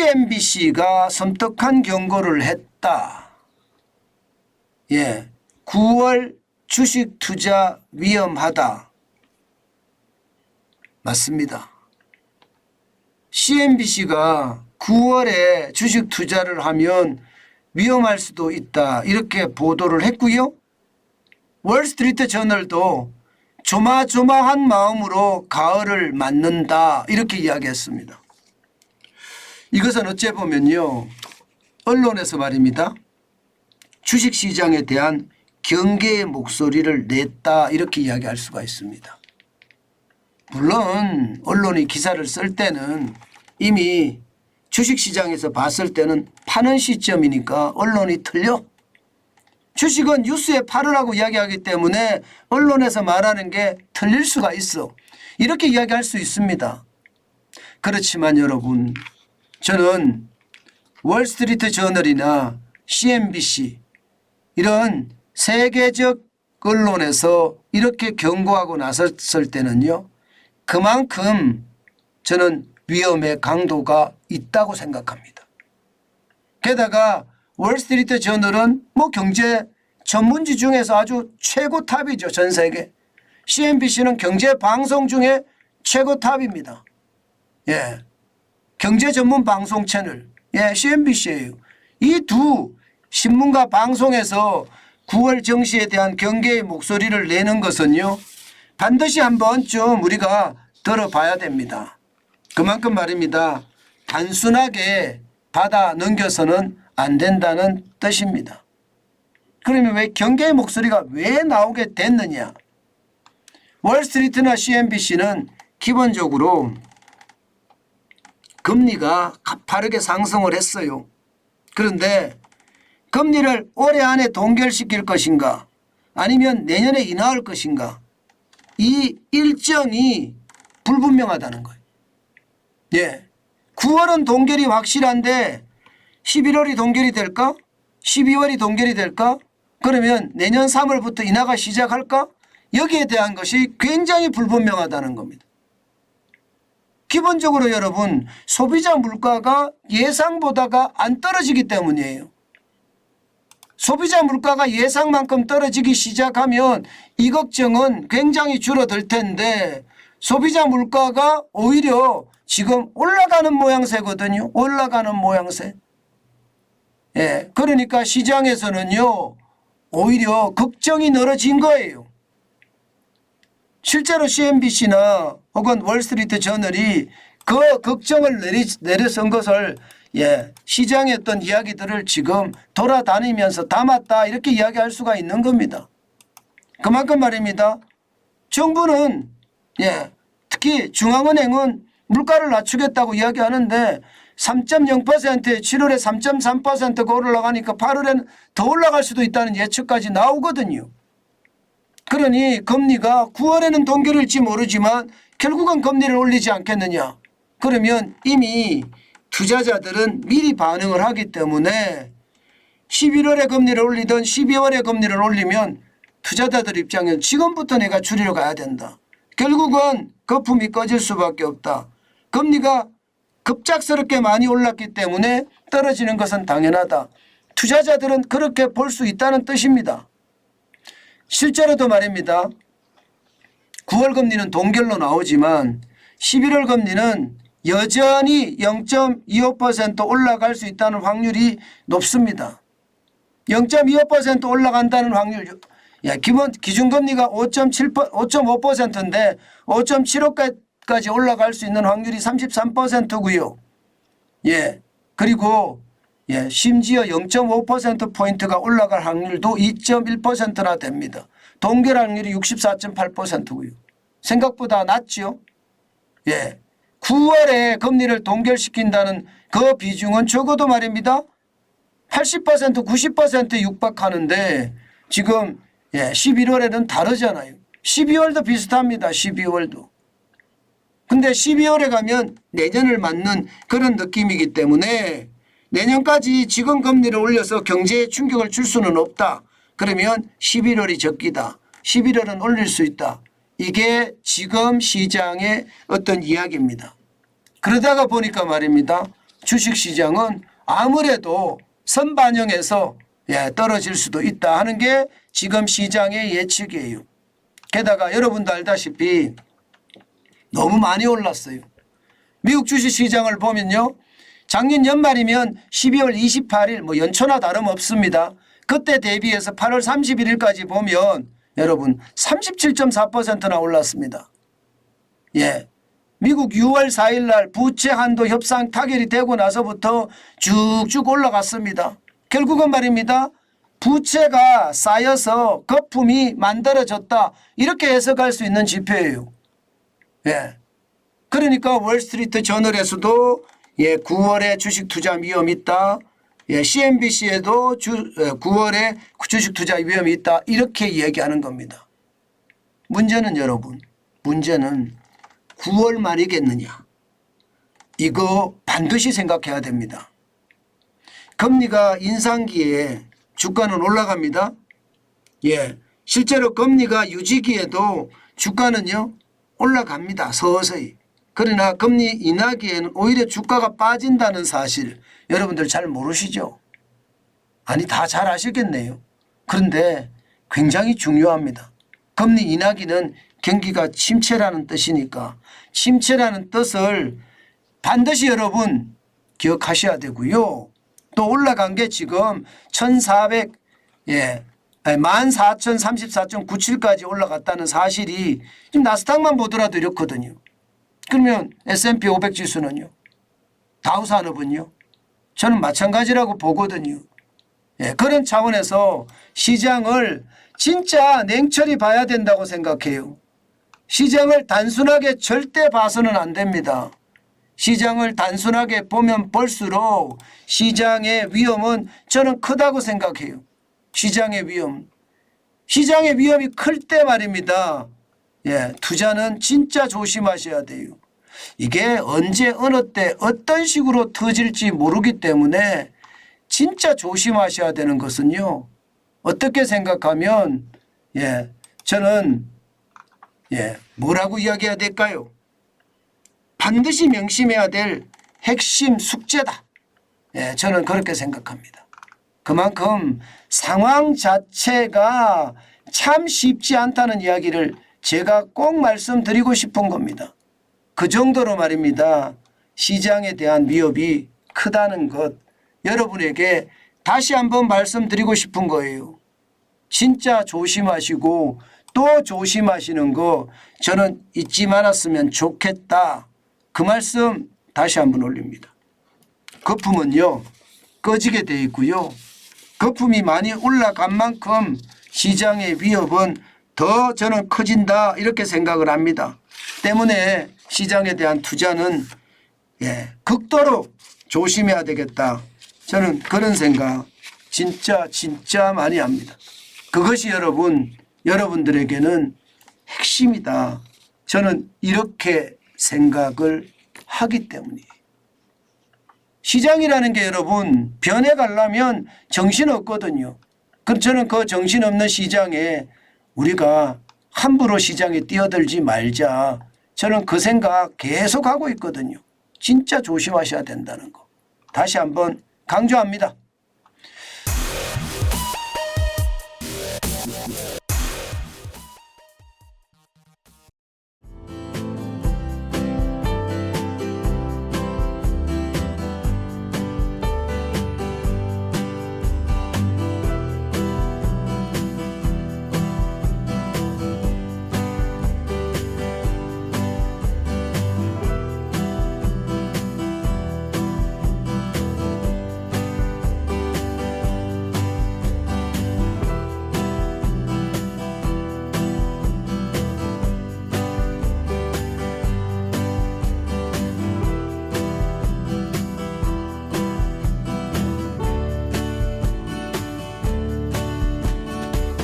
CNBC가 섬뜩한 경고를 했다. 9월 주식 투자 위험하다. 맞습니다. CNBC가 9월에 주식 투자를 하면 위험할 수도 있다. 이렇게 보도를 했고요. 월스트리트 저널도 조마조마한 마음으로 가을을 맞는다. 이렇게 이야기했습니다. 이것은 어째 보면요. 언론에서 말입니다. 주식시장에 대한 경계의 목소리를 냈다. 이렇게 이야기할 수가 있습니다. 물론 언론이 기사를 쓸 때는 이미 주식시장에서 봤을 때는 파는 시점이니까 언론이 틀려. 주식은 뉴스에 팔으라고 이야기하기 때문에 언론에서 말하는 게 틀릴 수가 있어. 이렇게 이야기할 수 있습니다. 그렇지만 여러분, 저는 월스트리트 저널이나 CNBC 이런 세계적 언론에서 이렇게 경고하고 나섰을 때는요, 그만큼 저는 위험의 강도가 있다고 생각합니다. 게다가 월스트리트 저널은 경제 전문지 중에서 아주 최고 탑이죠. 전 세계. CNBC는 경제 방송 중에 최고 탑입니다. 경제 전문 방송 채널. CNBC예요. 이 두 신문과 방송에서 9월 정시에 대한 경계의 목소리를 내는 것은요, 반드시 한 번쯤 우리가 들어봐야 됩니다. 그만큼 말입니다. 단순하게 받아 넘겨서는 안 된다는 뜻입니다. 그러면 왜 경계의 목소리가 왜 나오게 됐느냐? 월스트리트나 CNBC는 기본적으로 금리가 가파르게 상승을 했어요. 그런데 금리를 올해 안에 동결시킬 것인가 아니면 내년에 인하할 것인가, 이 일정이 불분명하다는 거예요. 9월은 동결이 확실한데 11월이 동결이 될까? 12월이 동결이 될까? 그러면 내년 3월부터 인하가 시작할까? 여기에 대한 것이 굉장히 불분명하다는 겁니다. 기본적으로 여러분, 소비자 물가가 예상보다가 안 떨어지기 때문이에요. 소비자 물가가 예상만큼 떨어지기 시작하면 이 걱정은 굉장히 줄어들 텐데, 소비자 물가가 오히려 지금 올라가는 모양새거든요. 올라가는 모양새. 그러니까 시장에서는요, 오히려 걱정이 늘어진 거예요. 실제로 CNBC나 혹은 월스트리트 저널이 그 걱정을 내려선 것을 시장의 어떤 이야기들을 지금 돌아다니면서 담았다, 이렇게 이야기할 수가 있는 겁니다. 그만큼 말입니다. 정부는 특히 중앙은행은 물가를 낮추겠다고 이야기하는데 3.0%에 7월에 3.3%가 올라가니까 8월에는 더 올라갈 수도 있다는 예측까지 나오거든요. 그러니 금리가 9월에는 동결일지 모르지만 결국은 금리를 올리지 않겠느냐. 그러면 이미 투자자들은 미리 반응을 하기 때문에 11월에 금리를 올리든 12월에 금리를 올리면 투자자들 입장에는 지금부터 내가 줄이러 가야 된다. 결국은 거품이 꺼질 수밖에 없다. 금리가 급작스럽게 많이 올랐기 때문에 떨어지는 것은 당연하다. 투자자들은 그렇게 볼 수 있다는 뜻입니다. 실제로도 말입니다. 9월 금리는 동결로 나오지만 11월 금리는 여전히 0.25% 올라갈 수 있다는 확률이 높습니다. 0.25% 올라간다는 확률, 기준금리가 5.5%인데 5.75까지 올라갈 수 있는 확률이 33%고요. 그리고 심지어 0.5%포인트가 올라갈 확률도 2.1%나 됩니다. 동결 확률이 64.8%고요. 생각보다 낮죠. 9월에 금리를 동결시킨다는 그 비중은 적어도 말입니다. 80% 90%에 육박하는데 지금 11월에는 다르잖아요. 12월도 비슷합니다. 12월도. 근데 12월에 가면 내년을 맞는 그런 느낌이기 때문에 내년까지 지금 금리를 올려서 경제에 충격을 줄 수는 없다. 그러면 11월이 적기다. 11월은 올릴 수 있다. 이게 지금 시장의 어떤 이야기입니다. 그러다가 보니까 말입니다. 주식시장은 아무래도 선반영해서 떨어질 수도 있다 하는 게 지금 시장의 예측이에요. 게다가 여러분도 알다시피 너무 많이 올랐어요. 미국 주식시장을 보면요. 작년 연말이면 12월 28일 뭐 연초나 다름없습니다. 그때 대비해서 8월 31일까지 보면 여러분 37.4%나 올랐습니다. 예. 미국 6월 4일 날 부채 한도 협상 타결이 되고 나서부터 쭉쭉 올라갔습니다. 결국은 말입니다. 부채가 쌓여서 거품이 만들어졌다. 이렇게 해석할 수 있는 지표예요. 예. 그러니까 월스트리트 저널에서도 9월에 주식 투자 위험이 있다. CNBC에도 9월에 주식 투자 위험이 있다. 이렇게 이야기하는 겁니다. 문제는 여러분, 문제는 9월 말이겠느냐. 이거 반드시 생각해야 됩니다. 금리가 인상기에 주가는 올라갑니다. 예, 실제로 금리가 유지기에도 주가는요 올라갑니다. 서서히. 그러나 금리 인하기에는 오히려 주가가 빠진다는 사실 여러분들 잘 모르시죠? 아니 다 잘 아시겠네요. 그런데 굉장히 중요합니다. 금리 인하기는 경기가 침체라는 뜻이니까 침체라는 뜻을 반드시 여러분 기억하셔야 되고요. 또 올라간 게 지금 1434.97까지 올라갔다는 사실이 지금 나스닥만 보더라도 이렇거든요. 그러면 S&P 500 지수는요? 다우산업은요? 저는 마찬가지라고 보거든요. 그런 차원에서 시장을 진짜 냉철히 봐야 된다고 생각해요. 시장을 단순하게 절대 봐서는 안 됩니다. 시장을 단순하게 보면 볼수록 시장의 위험은 저는 크다고 생각해요. 시장의 위험. 시장의 위험이 클 때 말입니다. 투자는 진짜 조심하셔야 돼요. 이게 언제 어느 때 어떤 식으로 터질지 모르기 때문에 진짜 조심하셔야 되는 것은요. 어떻게 생각하면 저는 뭐라고 이야기해야 될까요? 반드시 명심해야 될 핵심 숙제다. 저는 그렇게 생각합니다. 그만큼 상황 자체가 참 쉽지 않다는 이야기를 제가 꼭 말씀드리고 싶은 겁니다. 그 정도로 말입니다. 시장에 대한 위협이 크다는 것 여러분에게 다시 한번 말씀드리고 싶은 거예요. 진짜 조심하시고 또 조심하시는 거 저는 잊지 말았으면 좋겠다. 그 말씀 다시 한번 올립니다. 거품은요 꺼지게 돼 있고요. 거품이 많이 올라간 만큼 시장의 위협은 더 저는 커진다 이렇게 생각을 합니다. 때문에 시장에 대한 투자는 극도로 조심해야 되겠다. 저는 그런 생각 진짜 많이 합니다. 그것이 여러분들에게는 핵심이다. 저는 이렇게 생각을 하기 때문이에요. 시장이라는 게 여러분 변해가려면 정신없거든요. 그럼 저는 그 정신없는 시장에 우리가 함부로 시장에 뛰어들지 말자. 저는 그 생각 계속 하고 있거든요. 진짜 조심하셔야 된다는 거. 다시 한번 강조합니다.